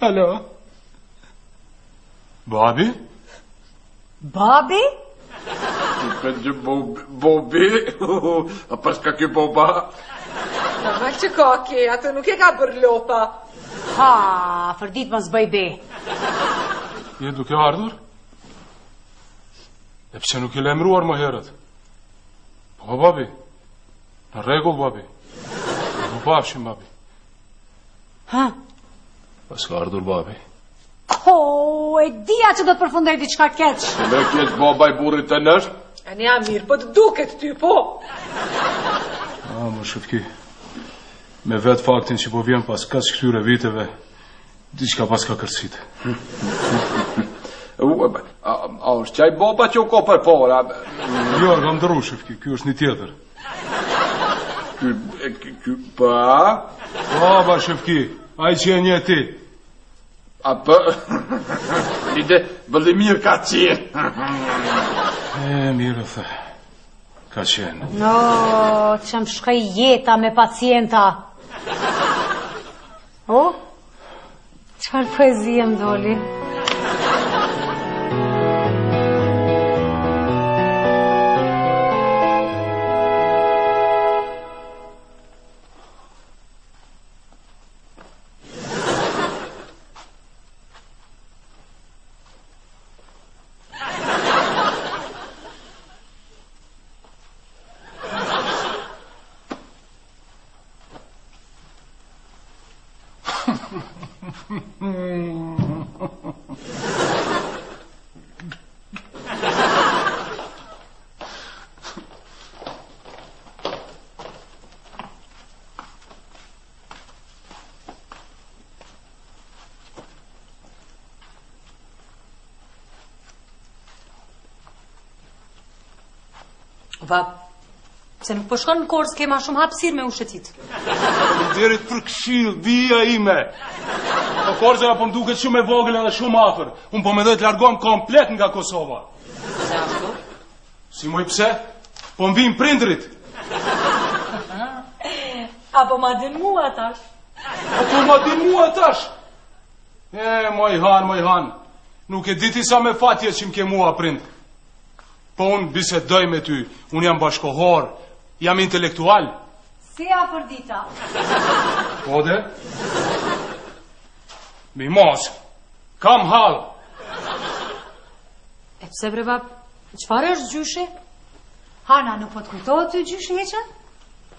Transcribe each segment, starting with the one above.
Alo? Babi? Babi? Bëndë bobi? A pas ka kjo boba? Ma që ka ke, atë nuk e ka bërlopa. Ha, fërdit më zbëj be. Je duke ardhur? E pse nuk e lemruar më herët? Po, babi. Në regull, babi. Nuk pafshim, babi. Ha? Pas ka ardhur, babi. E dia që do të përfundoj diçka keq. Me kjeq baba i burrit të nësht? A një mirë, po të duket ty, po. Më shëfki. Me vetë faktin që po vjen pas kas këtyre viteve, diçka pas ka kërcit. A është qaj baba që u ko për para? Jo, kam ndërru, shëfki, kjo është një tjetër. Ky pa? Baba, shëfki, aj që e një ti. A për... Lide, Vladimir ka qenë. Mirë the. Ka qenë. No, që më shkaj jeta me pacienta. O? Qëfar poezie më doli? Se nuk po shkon në korë s'ke ma shumë hapësir me ushtetit. Derit për këshill, vija ime. Po Korza po m'duket shumë e vogël edhe shumë afër. Unë po mendoj të largohem komplet nga Kosova. Se ashtu? Si moj pse? Po m'vijnë prindrit. Apo ma din mua tash? Apo ma din mua tash? Moj han. Nuk e diti sa me fatje që m'ke mua prind. Po unë bisedoj me ty. Unë jam bashkohor. Jam intelektual. Si a për dita? Po dhe? Mi mos. Kam hal. E pse bre bab, qëfar është gjyshi? Hana, nuk po të kujtohet ty gjyshi heqen?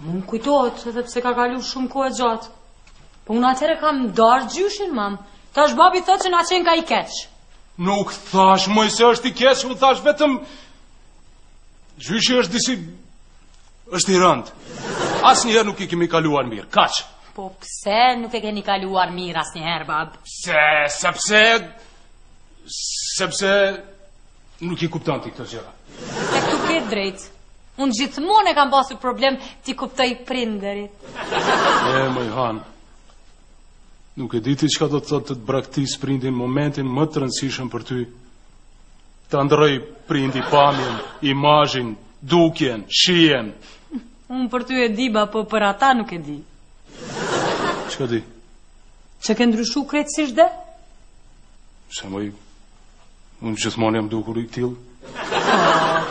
Më kujtohet, edhe pse ka kalu shumë kohë e gjatë. Po unë atëre kam darë gjyshin, mam. Tash babi thot që na qenë ka i keq. Nuk thash, moj se është i keq, u thash vetëm... Gjyshi është disi... është i rëndë. As njëherë nuk i kemi kaluar mirë, kaq. Po pse nuk e keni kaluar mirë as njëherë, bab? Sepse nuk i kupton ti këtë gjëra. E këtu ke drejt. Unë gjithmonë e kam pasur problem ti kuptoj prinderit. Moj han. Nuk e diti çka do të thotë të braktis prindin momentin më të rëndësishëm për ty. Ta ndroj prindi pamjen, imazhin, dukjen, shijen. Unë për ty e di, ba, po për ata nuk e di. Çka di? Që ke ndryshu krejtësisht dhe? Se moj, unë gjithmonë jam dukur i tillë.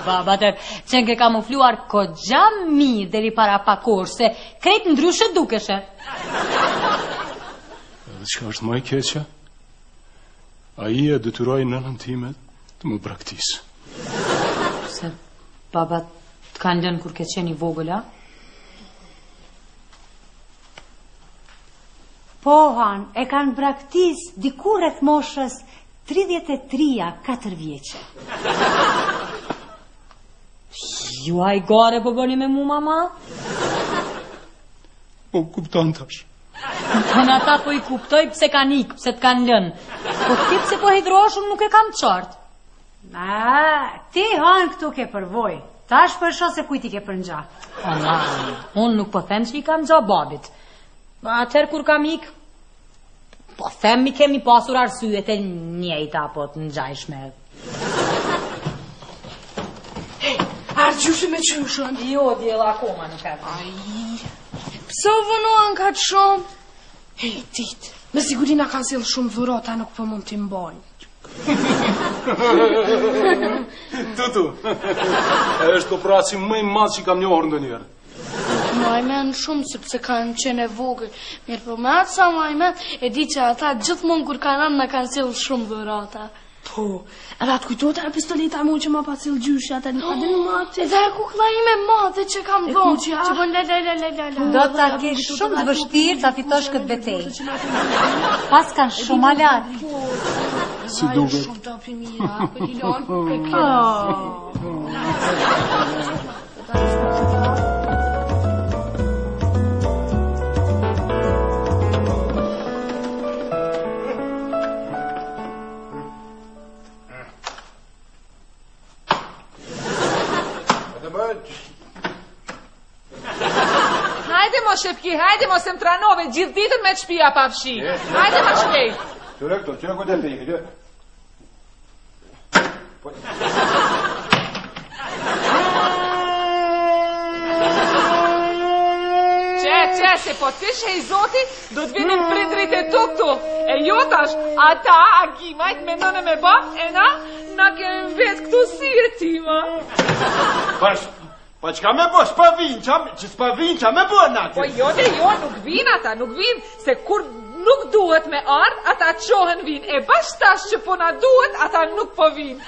Baba, që ke kamufluar kogja mirë deri para pak orë, se krejt ndryshe dukeshe. Edhe çka është më e keqja? Ai e detyroi nënën time të më braktis. Se baba të kanë lënë kur ke qenë i vogël, a? Po, Han, e kanë braktis dikur rreth moshës 33-a, 4 vjeqe. Ju a i gare po bëni me mu, mama? Po kupton tash. Po në ata po i kuptoj pse kanë ikë, pse të kanë lënë. Po ti pse po hidrosh, unë nuk e kam qartë. Ti Han këtu ke përvoj. Tash përsho se kujti ke përngja. Unë nuk po them që i kam gja babit. Atëherë kur kam ikë, po them mi kemi pasur arsyet e njejta po të ngjajshme. Argjyshi me qyshën. Jo, djela akoma nuk e. Pse u vënohen ka të shumë? Dit, Me siguri na kanë sjell shumë dhurata, nuk po mund t'i mbajnë. Tutu, është operaci më i madh që kam njohur ndonjëherë. Majmen shumë sepse kanë qenë vogël. Mirë po me atë sa majmen e di që ata gjithmonë kur kanë anë na kanë sjell shumë dhurata. Po, edhe atë kujtohet e pistoleta mu që ma pa cilë gjyshi atë në padin më atë. Edhe e kukla ime madhe që kam dhonë, që bon la. Do ta kesh shumë të vështirë ta fitosh këtë betejë. Pas kanë shumë alat. Si duket. Shumë të optimira, për Lilon, Hajde mo Shefki, hajde mo se më tranove gjithë ditën me shtëpia pa fshi. Hajde ma shpejt. Qëre këto, qëre këtë e peke, qëre. Qe, se po të shë i zoti, do të vinin prindrit e tu këtu. E jo tash, ata, agimajt, me nënë me bab, e na kemë vetë këtu sirë tima. Po çka me bo, s'pa vinë, qa me bo natë? Po jo, nuk vinë ata, nuk vinë, se kur nuk duhet me ardh, ata qohen vinë, e bash tash që po na duhet, ata nuk po vinë.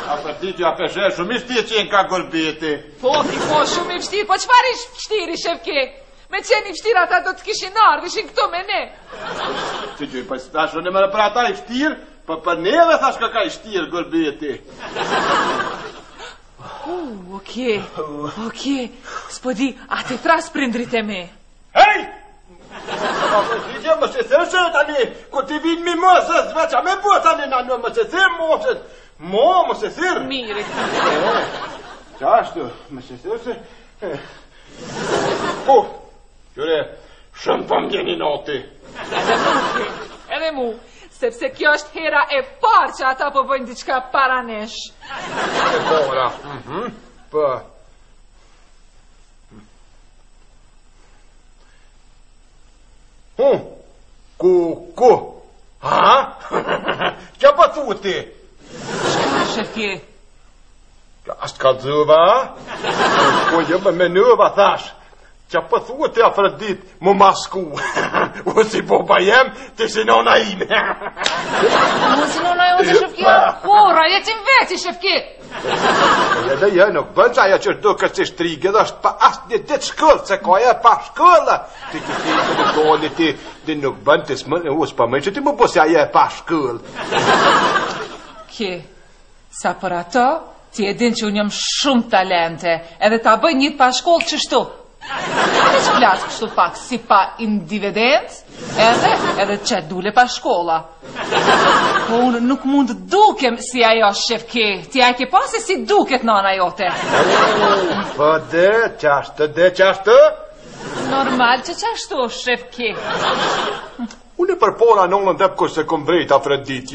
A për ti t'ja peshe, shumë i shtirë që jenë ka golbeti. Po, shumë i vështirë, po qëfar ish vështirë i Shefke? Me qenë i vështirë ata do të kishin ardh, ishin këto me ne. Që gjoj, pa stashë, në mërë për ata i vështirë, për neve thash ka i shtirë golbeti. Okej, s'po di, a te tras prindrit e me. Hej! Më se thërë tani, ku ti vinë mi mësës, veqa me bo tani në në më se thërë mësës. Më se thërë. Mire. Qa ashtu, më se thërë se... Po, qëre, shumë për mjeni noti. Edhe mu, sepse kjo është hera e parë që ata po bëjnë diçka para nesh. E pora, po... Ku? Ha? Qa pa thuti? Shka, Shefke? Ashtë ka dhëva? Po jëmë me nëva thash. Qa pa thuti afrët dit më masku. U si boba jem, ti si nona ime. Mu si nona jote, Shefke? Pora, jetim veti, Shefke. Edhe nuk bënë që ajo që është duke si shtrigë, edhe është pa asë një ditë shkëllë, se ka e pa shkëllë. Ti të në doli ti nuk bënë të smërë, s'pa mënë që ti më bësi ajo e pa shkëllë. Ke, sa për ato, ti e din që unë jam shumë talente, edhe ta bëj një pa shkollë qështu. Edhe që plasë kështu pak, si pa individencë, edhe që dule pa shkolla. Po unë nuk mund dukem si ajo Shefke, ti a ke pasi si duket nana jote. Po qashtë? Normal që qashtu, Shefke. Unë për pora nonën tëpë kërë se kom vrejt Afrodit,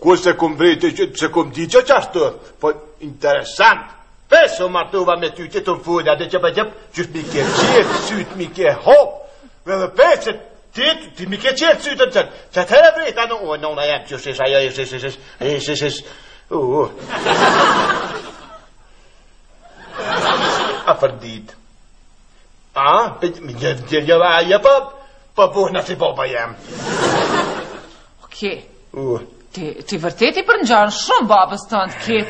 kërë se kom vrejt, se kom di që qashtë. Po interesant. Peso martuva me ty që të më fulja dhe që për gjëpë, qështë mi ke qërë sytë, mi ke hopë, dhe pesë, ti mi ke qërë sytë të tërë, që të herë vrejta në, nona jam që shesh, ajo, shesh, Afrodit. Mi gjë ajo, pa buhna si boba jam. Okej, ti vërteti për në gjanë shumë babës të në ke,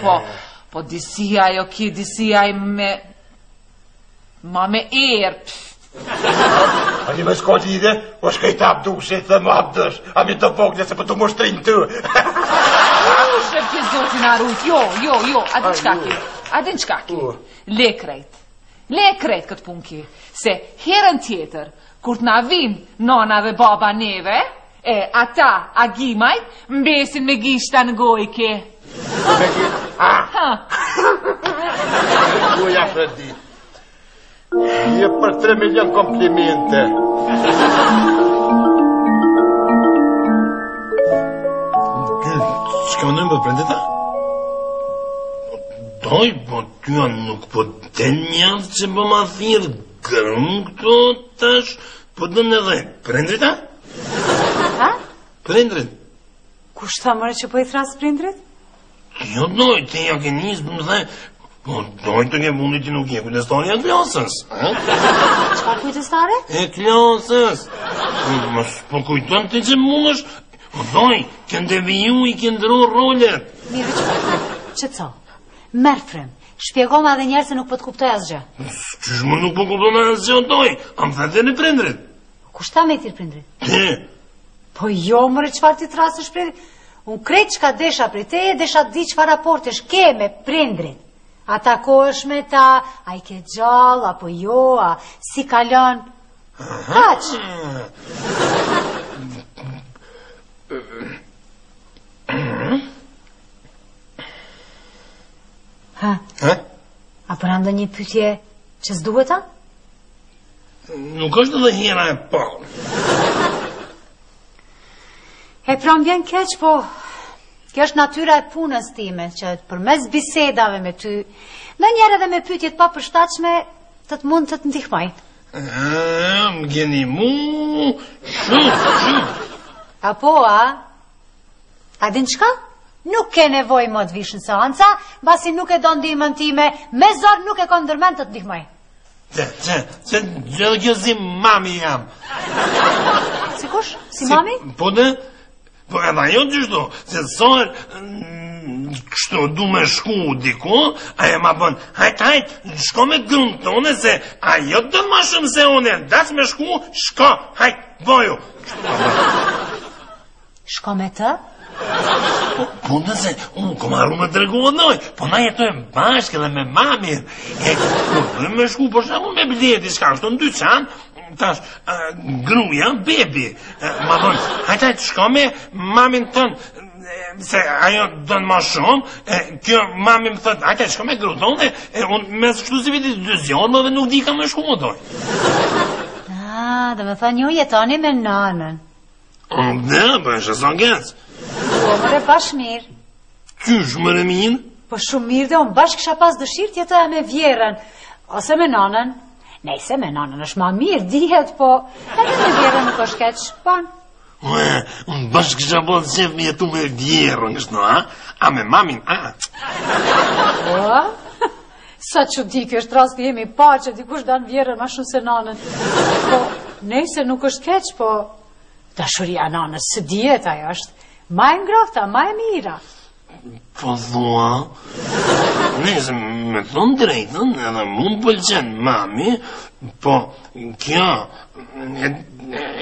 po disia jo ki, disia i ma me erë. A një me s'ko lidhe, o shkajt abdu, se të më abdësh, a mi të vogne se për të mështrin të. Shëpke zotin Arut, jo, adin qka ki, le krejt këtë pun ki, se herën tjetër, kur t'na vim nona dhe baba neve, ata, agimajt, mbesin me gishta në gojke. Uja Fredit, je për 3 milion komplimente. Shka më nëmë për prendeta? Doj, po tyja nuk po den njëtë që po ma thirë gërëm këto tash, Po dënë edhe prindrit, a? Ha? Prindrit. Kush tha mëre që po I thras prindrit? Jo doj, te ja ke njës, për më dhe, po doj të ke mundit që nuk je kujdestari e klasës, a? Qëfar kujdestare? E klasës. Po kujton të që mundesh, po doj, kënde viju I këndëru rolet. Mirë që co? Merë frem, shpjego ma dhe njerë se nuk po të kuptoj asgjë. Qysh më nuk po kuptoj asgjë doj, am thete në prindrit. Kush ta me tir prindrit? Te. Po jo mëre qëfar ti trasësh prindrit? Unë krejt që ka desha për te, desha të di që fa raportesh ke me prindrit. A takosh me ta, a I ke gjall, apo jo, a si kalon. Kaq? Ha? A për ando një pytje që s'duhet ta? Nuk është edhe hera e parë. E pra më vjen keq, po kjo është natyra e punës time, që përmes bisedave me ty, në njerë edhe me pytjet pa përshtatshme, të të mund të të ndihmoj. Më gjeni mu, shumë. Apo, a? A din qka? Nuk ke nevoj më të vish në seanca, basi nuk e do ndihmën time, me zor nuk e ka ndërmend të të ndihmoj. Se gjë kjo si mami jam. Si kush? Si mami? Po dhe, po edhe ajo gjështu, se sër, kështu du me shku diku, ajo ma bën, hajt, shko me grunë tone, se ajo të ma shumë se une, dac me shku, shko, hajt, boju. Shko me të? Po dhe se, unë kom arru me të regu doj, po na jetojmë bashkë edhe me mami, po me shku, po shamu me bileti, shka, shto në dyqan, tash, gruja, bebi, ma thonë, hajt, shko me mamin tënë, se ajo dënë ma shumë, kjo mami më thëtë, hajt, shko me gru tonë, unë me shtu si viti 2 zjonë, dhe nuk di ka me shku më doj. Dhe me thënë ju jetoni me nanën. Dhe, për është aso gëcë. Po, mëre bash mirë. Qysh, mëre minë? Po shumë mirë dhe unë bashkë kisha pas dëshirë tjetoja me vjerën, ose me nanën. Nejse me nanën është ma mirë, dihet, po edhe me vjerën nuk është keq, pan. Unë bashkë kisha pas qef me jetu me vjerën, kështu, a? A me mamin, a? Po, sa që di kjo është rast jemi pa që dikush danë vjerën ma shumë se nanën. Po, nejse nuk është keq, po dashuria nanës së dihet ajo është. Ma e ngrofta, ma e mira. Po thua, nëse me thonë drejtën, edhe mund pëlqen mami, po kjo,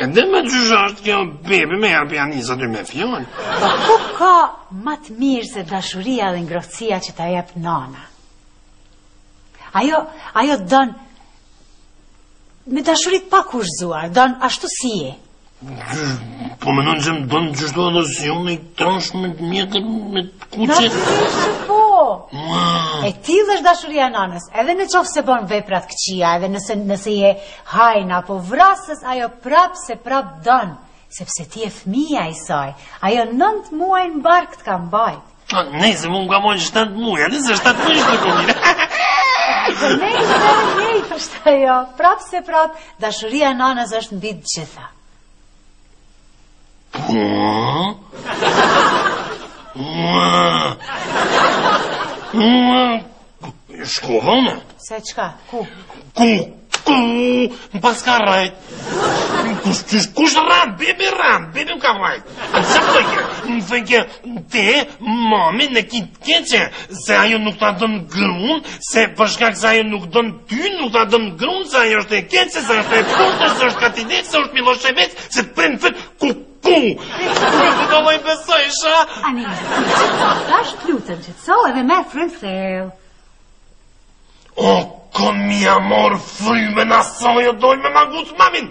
edhe me gjysha është kjo bebi me jarë pianisë aty me fjallë. Po ku ka ma të mirë se dashuria dhe ngrohtësia që ta jep nana? Ajo dën me dashurit pa kushzuar, dën ashtu si je. Po menon që më dënë gjështu edhe si unë I trash me mjetër me kuqe. Natyrisht që po. E tillë është dashuria nanës, edhe në qoftë se bën veprat këqija, edhe nëse je hajna apo vrasës, ajo prap se prap dën, sepse ti je fëmia I saj. Ajo 9 muaj në bark të ka mbajt. Nejse, mu më ka mojnë 7 muaj, edhe se 7 muaj ishte komine. Nejse është ajo, prap se prap, dashuria nanës është mbi të gjitha. Shkohone? Se qka? Ku? Në pas ka rajt. Kush ran? Bebi më ka rajt. A që pëjke? Në fëjke te, mami, në kitë keqe, se ajo nuk ta dëm grun, se përshkak se ajo nuk dëm ty, nuk ta dëm grun, se ajo është e keqe, se është e putë, se është katidec, se është miloshebec, se të prejnë fët, ku? Nuk do më I besoj, sha? Ani, ta është lutën që të so edhe me frënthel. O, kon mi amor fryme në asojo, dojnë me magut mamin.